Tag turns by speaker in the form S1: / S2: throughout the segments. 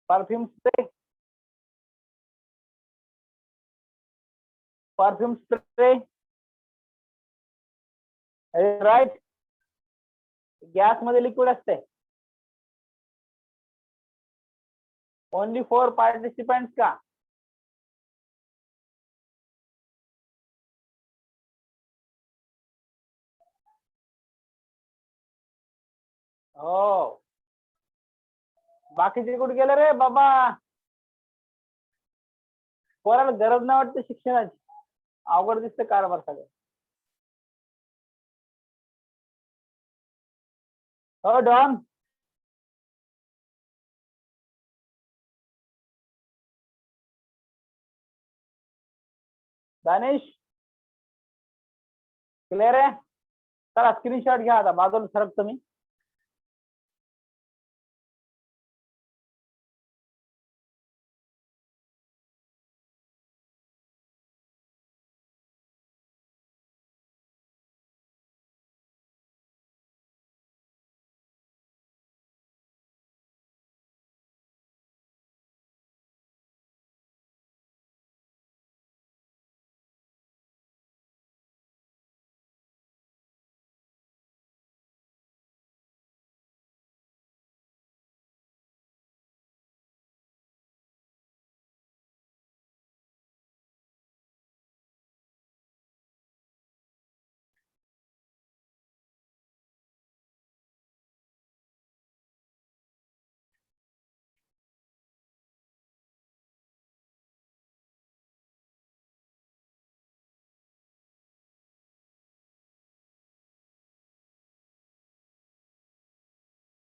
S1: Perfume spray, perfume spray, right. Gas मध्ये liquid असते. Only 4 participants का? हो. बाकीचे कुठे गेले रे बाबा? कोणाला गरज नाही वाटते शिक्षणाची? अवघड दिसते कारभार सगळं. हो डॉन. दानिश क्लिअर आहे? चला स्क्रीनशॉट घ्या. आता बाजूला सरक तुम्ही.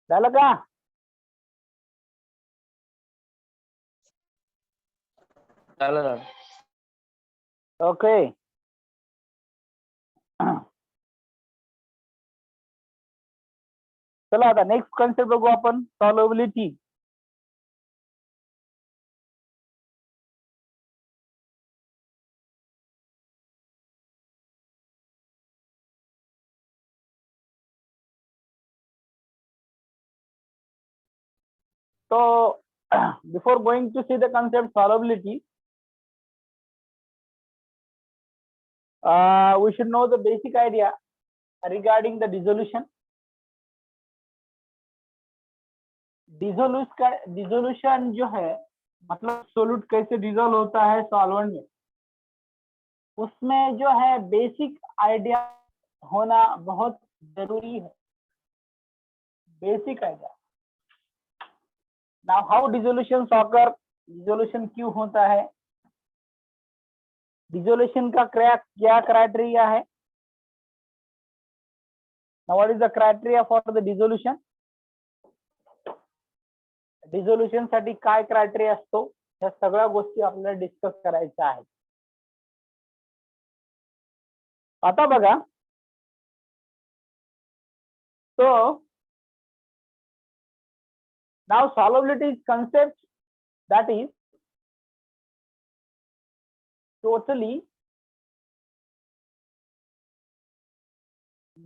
S1: झालं का?
S2: झालं.
S1: ओके. चला आता नेक्स्ट कन्सेप्ट बघू आपण. Solubility. So before going to see the concept solubility, we should know the basic idea regarding the dissolution. Dissolution जो है मतलब सोल्यूट कैसे डिजोल्व होता है सॉल्वेंट में, उसमें जो है बेसिक आइडिया होना बहुत जरूरी है. Basic idea. Now how dissolution occur, dissolution क्यों होता है, डिसोल्यूशन का क्या क्राइटेरिया है. Now what is the criteria for the dissolution. Dissolution साठी काय क्रायटेरिया असतो, या सगळ्या गोष्टी आपल्याला डिस्कस करायच्या आहेत. आता बघा. So now solubility is concept that is totally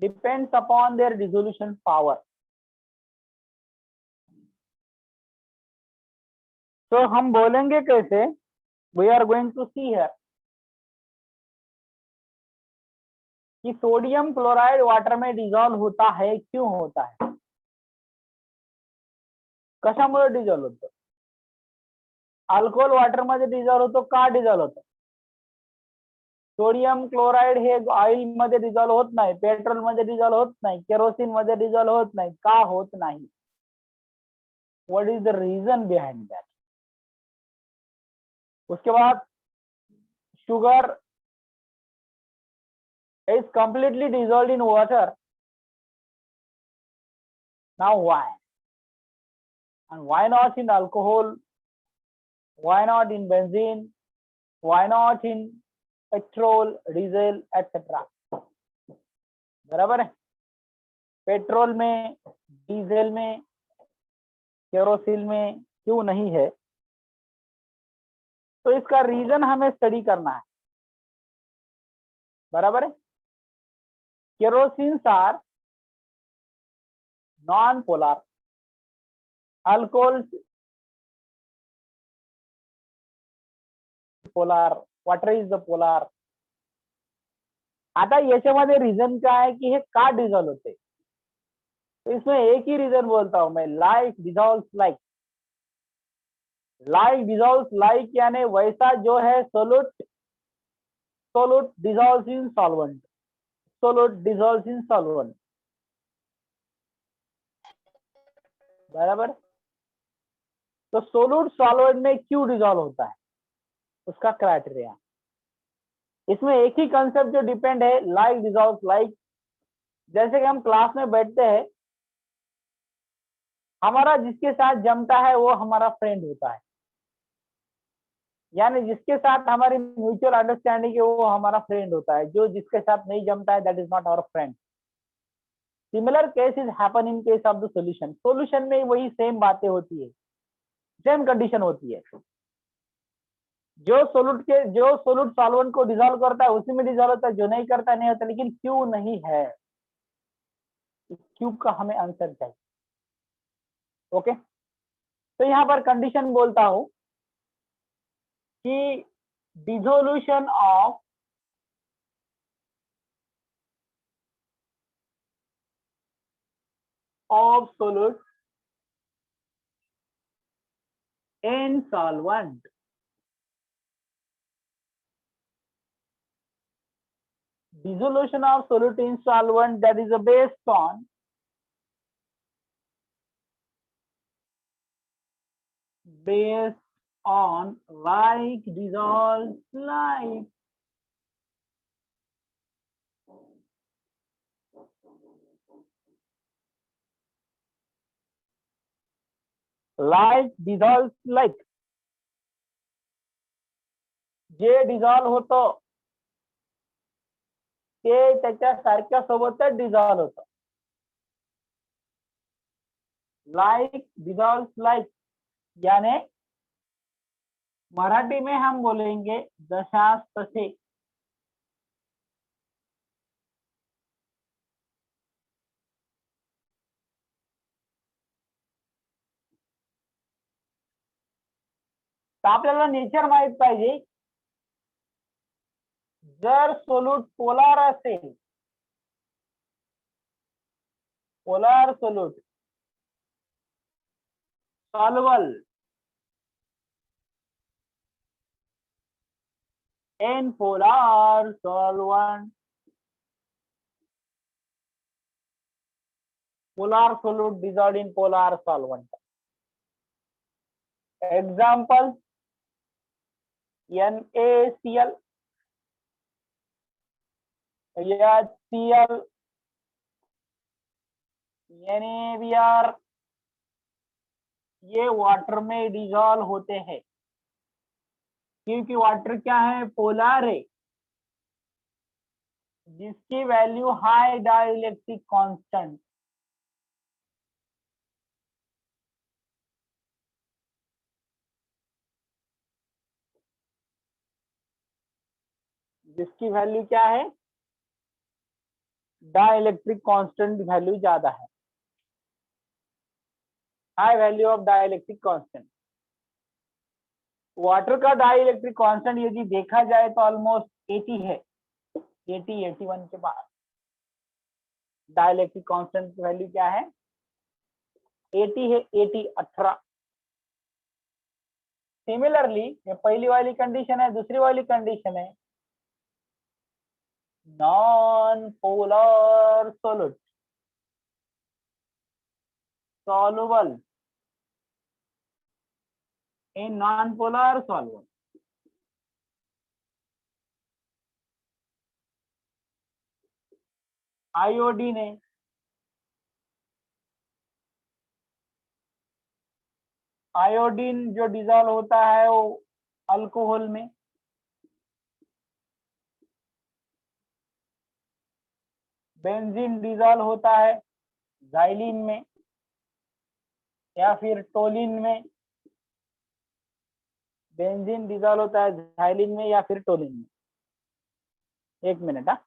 S1: depends upon their dissolution power. तो हम बोलेंगे कैसे, we are going to see here कि सोडियम क्लोराइड वाटर में डिसॉल्व होता है. क्यों होता है, कशामुळे डिसॉल्व होतो. अल्कोहोल वाटर मध्ये डिसॉल्व होतो, का डिसॉल्व होतो. सोडियम क्लोराइड हे ऑइल मध्ये डिसॉल्व होत नाही, पेट्रोल मध्ये डिसॉल्व होत नाही, केरोसिन मध्ये डिसॉल्व होत नाही. का होत नाही, what is the reason behind that. उसके बाद sugar is completely dissolved in water. Now why? And why not in alcohol? Why not in benzene? Why not in petrol, diesel, etc. बराबर है. पेट्रोल में, डीजल में, kerosene में क्यों नहीं है, तो इसका रीजन हमें स्टडी करना है. बराबर है. Kerosene are non-polar. Alcohols polar, water is the polar. आता याच्यामध्ये रिझन काय आहे की हे का डिझॉल्व होते, तो इसमें एक ही रीजन बोलता हूं मैं, like dissolve like. Like dissolve like यानी वैसा जो है सोलूट, सोलूट dissolve in solvent, सोलूट dissolve in solvent. बराबर. तो सोलूट सॉल्वेंट में क्यों डिजॉल्व होता है, उसका क्राइटेरिया. इसमें एक ही कंसेप्ट जो डिपेंड है, लाइक डिजॉल्व लाइक. जैसे कि हम क्लास में बैठते हैं, हमारा जिसके साथ जमता है वो हमारा फ्रेंड होता है, यानी जिसके साथ हमारी म्यूचुअल अंडरस्टैंडिंग है वो हमारा फ्रेंड होता है. जो जिसके साथ नहीं जमता है that is not our friend. Similar cases happen in case of the solution. Solution में वही सेम बातें होती है, सेम कंडीशन होती है. जो सोलूट सॉल्वेंट को डिसॉल्व करता है उसी में डिसॉल्व होता है, जो नहीं करता नहीं होता. लेकिन क्यों नहीं है, क्यों का हमें आंसर चाहिए. ओके. तो यहाँ पर कंडीशन बोलता हूं कि dissolution of सोलूट in solvent. Dissolution of solute in solvent, that is based on like dissolves like. Like dissolves like. J dissolve होतो ते त्याच्या सारख्या सोबतच डिझॉल्व होतं. लाइक डिझॉल्व लाइक यानी मराठी में हम बोलेंगे जशास तसे. तर आपल्याला नेचर माहित पाहिजे. जर सोलूट पोलार असेल, polar सोलूट soluble in polar solvent, polar सोलूट dissolved in polar solvent. Example NaCl, HCl, NaBr, ये वाटर में डिजॉल्व होते हैं. क्योंकि वाटर क्या है, पोलर है, जिसकी वैल्यू हाई डाइलेक्ट्रिक कांस्टेंट. जिसकी वैल्यू क्या है, डाइलेक्ट्रिक कांस्टेंट वैल्यू ज्यादा है, high value of dielectric constant. Water का डाइलेक्ट्रिक कांस्टेंट यदि देखा जाए तो ऑलमोस्ट 80 है, 81 के बाद. डाइलेक्ट्रिक कांस्टेंट की वैल्यू क्या है, 80 है, 80 18. सिमिलरली ये पहली वाली कंडीशन है. दूसरी वाली कंडीशन है non polar सोलूट soluble in non-polar solvent. Iodine है, आयोडीन जो डिजॉल्व होता है वो अल्कोहल में. बेंजीन डिजॉल्व होता है जाइलिन में या फिर टोलिन में. बेंजीन डिजॉल्व होता है जाइलिन में या फिर टोलिन में. एक मिनट. हाँ,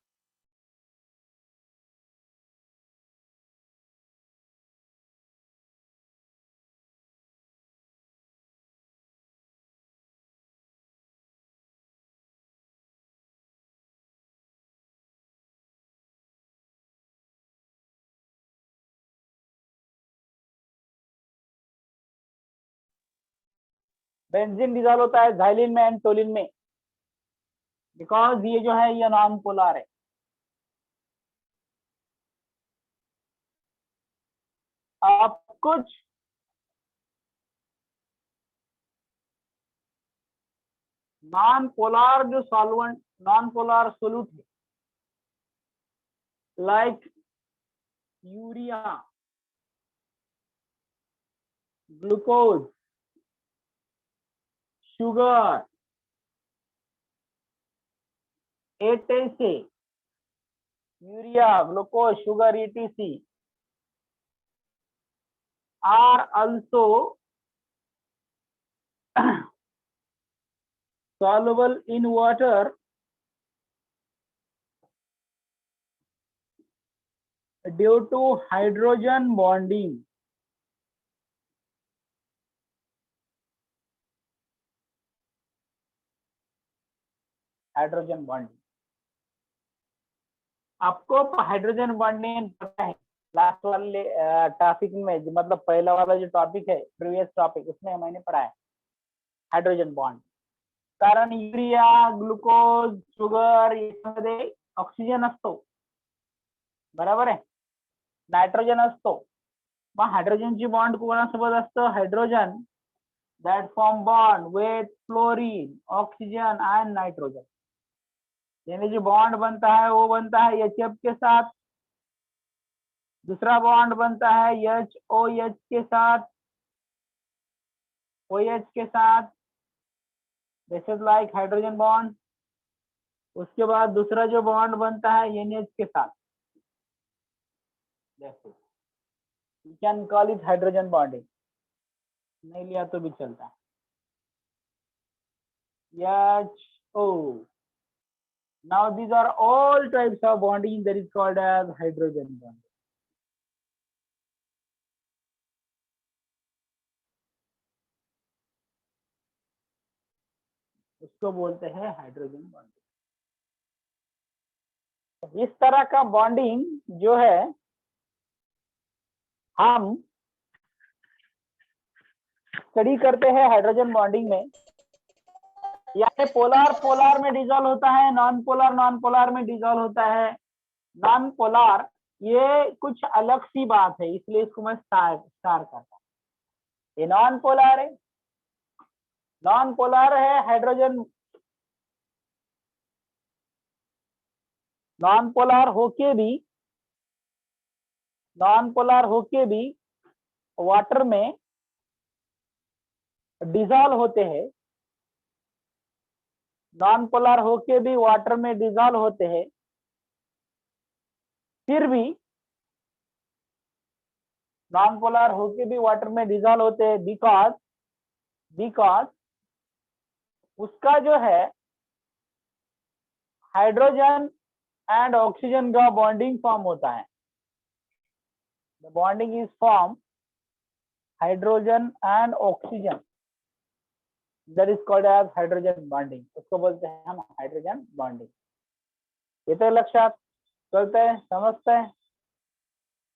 S1: बेंजीन डिजॉल्व होता है xylene में एंड टोलिन में, बिकॉज ये जो है ये नॉन पोलर है। आप कुछ नॉन पोलर जो सॉल्वेंट, नॉन पोलर सोल्यूट है, like urea, glucose, sugar, etc. Urea, glucose, sugar, etc. are also soluble in water due to hydrogen bonding. Hydrogen bonding, आपको हाइड्रोजन बॉन्डिंग पता है लास्ट वाले topic में, मतलब पहला वाला जो टॉपिक है प्रीवियस टॉपिक, उसमें मैंने पढ़ा है हाइड्रोजन बॉन्ड। कारण यूरिया, ग्लुकोज, शुगर यामध्ये ऑक्सिजन असतो, बरोबर आहे, नायट्रोजन असतो, मग हायड्रोजनची बॉन्ड कोणासोबत असतं, hydrogen that form bond with fluorine, oxygen and nitrogen। यानी जो बॉन्ड बनता है वो बनता है HF के साथ, दूसरा बॉन्ड बनता है HOH के साथ, OH के साथ, this is like hydrogen bond. उसके बाद दूसरा जो बॉन्ड बनता है NH के साथ, you can call it hydrogen bonding, नहीं लिया तो भी चलता है। HO, now these are all types of bonding that is called as hydrogen bonding। उसको बोलते हैं हाइड्रोजन बॉन्डिंग। इस तरह का बॉन्डिंग जो है हम स्टडी करते हैं हाइड्रोजन बॉन्डिंग में, यानी पोलर पोलर में डिजॉल्व होता है, नॉन पोलर में डिजॉल्व होता है। नॉन पोलर ये कुछ अलग सी बात है, इसलिए इसको मैं स्टार करता हूँ। ये नॉन पोलर है, नॉन पोलर है हाइड्रोजन, नॉन पोलर होके भी वाटर में डिजॉल्व होते हैं, नॉन पोलर होके भी वाटर में डिजॉल्व होते हैं, फिर भी नॉन पोलर होके भी वाटर में डिजॉल्व होते हैं बिकॉज उसका जो है हाइड्रोजन एंड ऑक्सीजन का बॉन्डिंग फॉर्म होता है। The bonding is form hydrogen and oxygen, that is called as hydrogen bonding. उसको बोलते हैं हम हाइड्रोजन बॉन्डिंग। ये तो लक्षात चलते हैं, समझते हैं,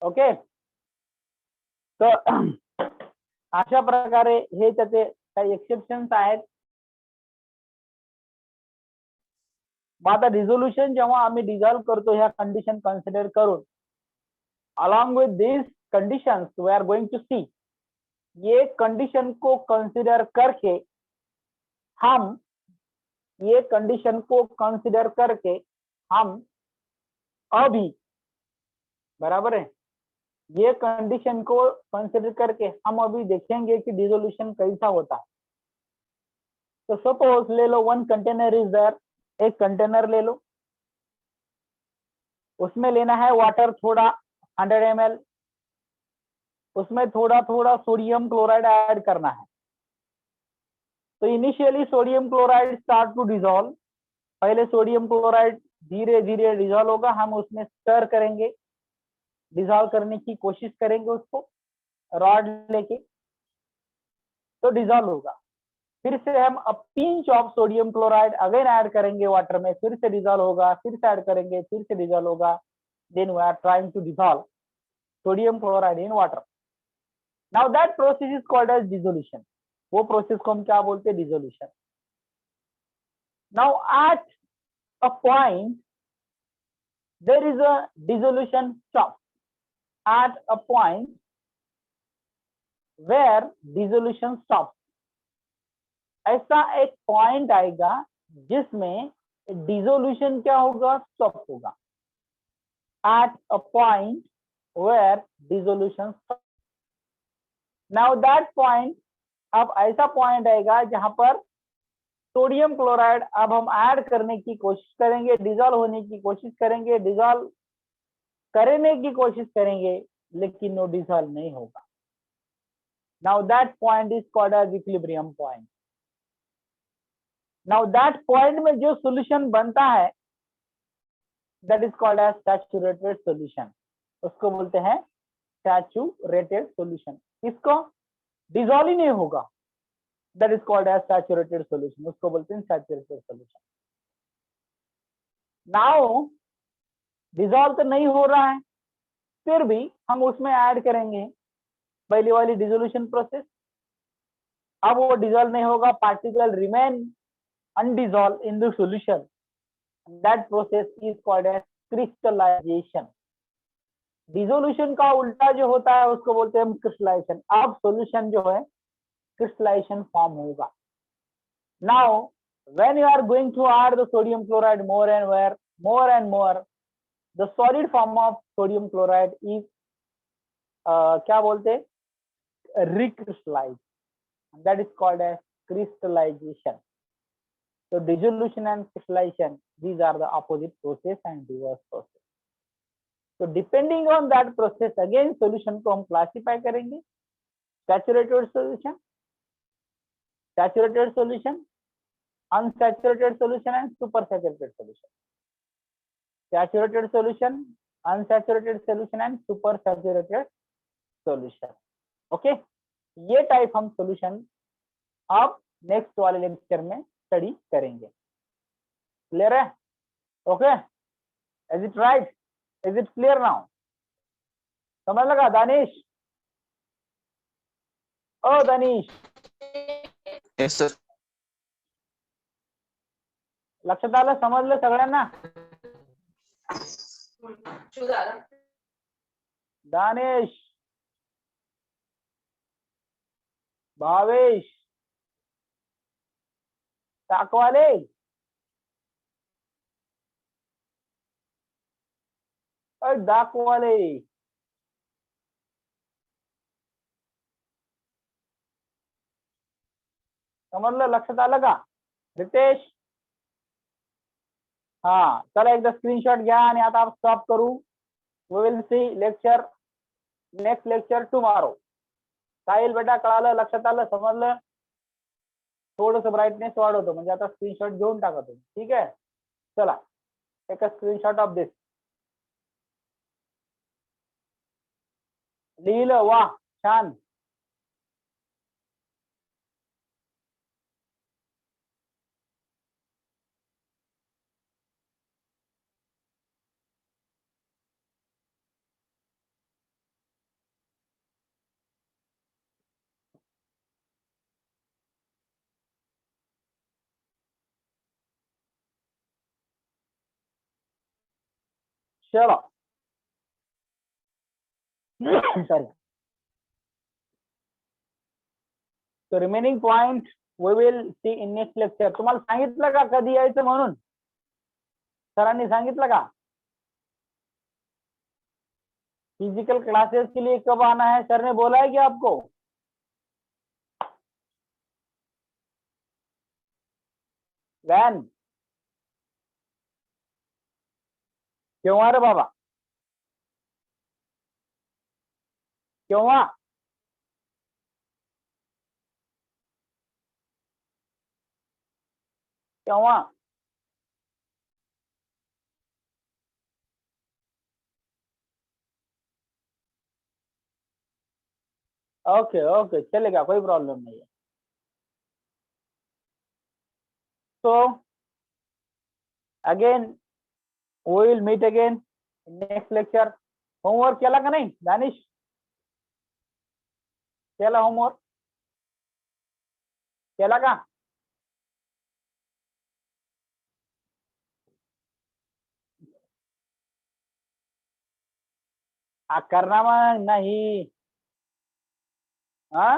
S1: ओके। तो अशा प्रकारे हे त्याचे काही एक्सेप्शन्स आहेत। मग आता रिझोल्यूशन जेव्हा आम्ही डिझॉल्व करतो ह्या कंडिशन कन्सिडर करून, along with this conditions we are going to see, ये कंडीशन को कंसिडर करके हम अभी, बराबर है, ये कंडीशन को कंसिडर करके हम अभी देखेंगे कि डिसोल्यूशन कैसा होता है। तो सपोज ले लो वन कंटेनर इज देयर, एक कंटेनर ले लो, उसमें लेना है वाटर थोड़ा 100 ml, उसमें थोड़ा थोड़ा सोडियम क्लोराइड ऐड करना है। तो initially sodium chloride start to dissolve, पहले सोडियम क्लोराइड धीरे धीरे डिसॉल्व होगा, हम उसमें स्टर करेंगे, डिसॉल्व करने की कोशिश करेंगे उसको रॉड लेके, तो डिसॉल्व होगा। फिर से हम a pinch of sodium chloride again add करेंगे वाटर में, फिर से डिसॉल्व होगा, फिर से ऐड करेंगे, फिर से डिसॉल्व होगा। Then we are trying to dissolve sodium chloride in water. Now that process is called as dissolution. वो प्रोसेस को हम क्या बोलते हैं, dissolution. Now at a point there is a dissolution stop, at a point where dissolution stop, ऐसा एक point आएगा जिसमें डिसोल्यूशन क्या होगा, स्टॉप होगा। At a point where dissolution stop, now that point, अब ऐसा पॉइंट आएगा जहां पर सोडियम क्लोराइड अब हम ऐड करने की कोशिश करेंगे, डिजोल्व होने की कोशिश करेंगे, डिजोल्व करने की कोशिश करेंगे, लेकिन वो डिजोल्व नहीं होगा। Now that point is called as equilibrium point. Now that point में जो सॉल्यूशन बनता है that is called as saturated solution, उसको बोलते हैं सैचुरेटेड सॉल्यूशन। इसको डिजोल्व ही नहीं होगा, that is called as saturated solution, उसको बोलते हैं सैचुरेटेड सॉल्यूशन। नाउ डिजोल्व तो नहीं हो रहा है, फिर भी हम उसमें ऐड करेंगे पहली वाली डिसोल्यूशन प्रोसेस। अब वो डिजोल्व नहीं होगा, particle remain undissolve in the solution, that process is called as crystallisation. Dissolution का उल्टा जो होता है उसको बोलते हैं हम क्रिस्टलाइजेशन। अब सॉल्यूशन जो है क्रिस्टलाइजेशन फॉर्म होगा। Now when you are going to add the sodium chloride more and more, the solid form of sodium chloride is क्या बोलते हैं, recrystallize, that is called as crystallization. So dissolution and crystallization, these are the opposite process and reverse process. So depending on that process, again solution को हम classify करेंगे, saturated solution, unsaturated solution and supersaturated solution. Saturated solution, unsaturated solution and supersaturated solution. Okay, ये type हम solution अब next वाले lecture में study करेंगे। Clear है? Okay, is it right? Is it clear now? समझ लगा दानिश? ओ दानिश,
S2: यस सर।
S1: लक्षात आलं? समजलं सगळ्यांना? दानिश, भावेश, टाकवाले, दाखवाले, समजलं? लक्षात आलं का? रितेश, हा, चला एकदा स्क्रीनशॉट घ्या आणि आता आपण स्टॉप करू. We will see lecture, next lecture tomorrow. Sahil बेटा कळालं, लक्षात आलं, समजलं? थोडस ब्राईटनेस वाढवतो म्हणजे आता स्क्रीनशॉट घेऊन टाका तुम्ही, ठीक आहे? चला, take a screenshot of this. लिहिलं, वा, छान. चलो sorry. So remaining point we will see in next lecture. तुम्हाला सांगितलं का कधी यायचं म्हणून? सरांनी सांगितलं का? फिजिकल क्लासेस के लिए कब आना है, सर ने बोला है क्या आपको? वैन क्यों आ रे बाबा, क्यों आ? क्यों आ? ओके ओके, चलेगा, कोई प्रॉब्लम नहीं है. So again we will meet again in next lecture. Homework केला का नाही दानिश? केला होमवर्क? केला का? करना मग नाही. हा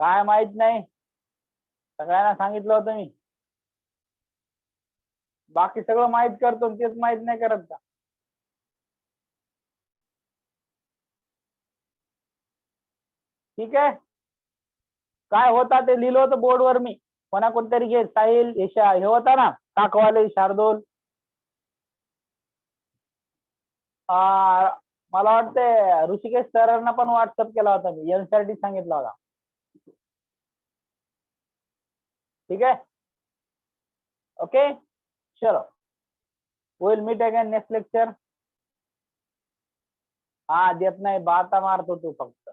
S1: काय माहित नाही, सगळ्यांना सांगितलं होतं मी. बाकी सगळं माहित करतो, तेच माहित नाही करत का? ठीक आहे. काय होता ते लिहिलं होतं बोर्डवर मी. कोणा कोणतरी घे, साहिल हे होता ना काकवाले शार्दूल. मला वाटतंय ऋषिकेश सरांना पण व्हॉट्सअप केला होता मी, एनसीईआरटी सांगितला होता. ठीक है, ओके चलो, will meet again next lecture. हा देत नाही, बाता मारतो तू फक्त.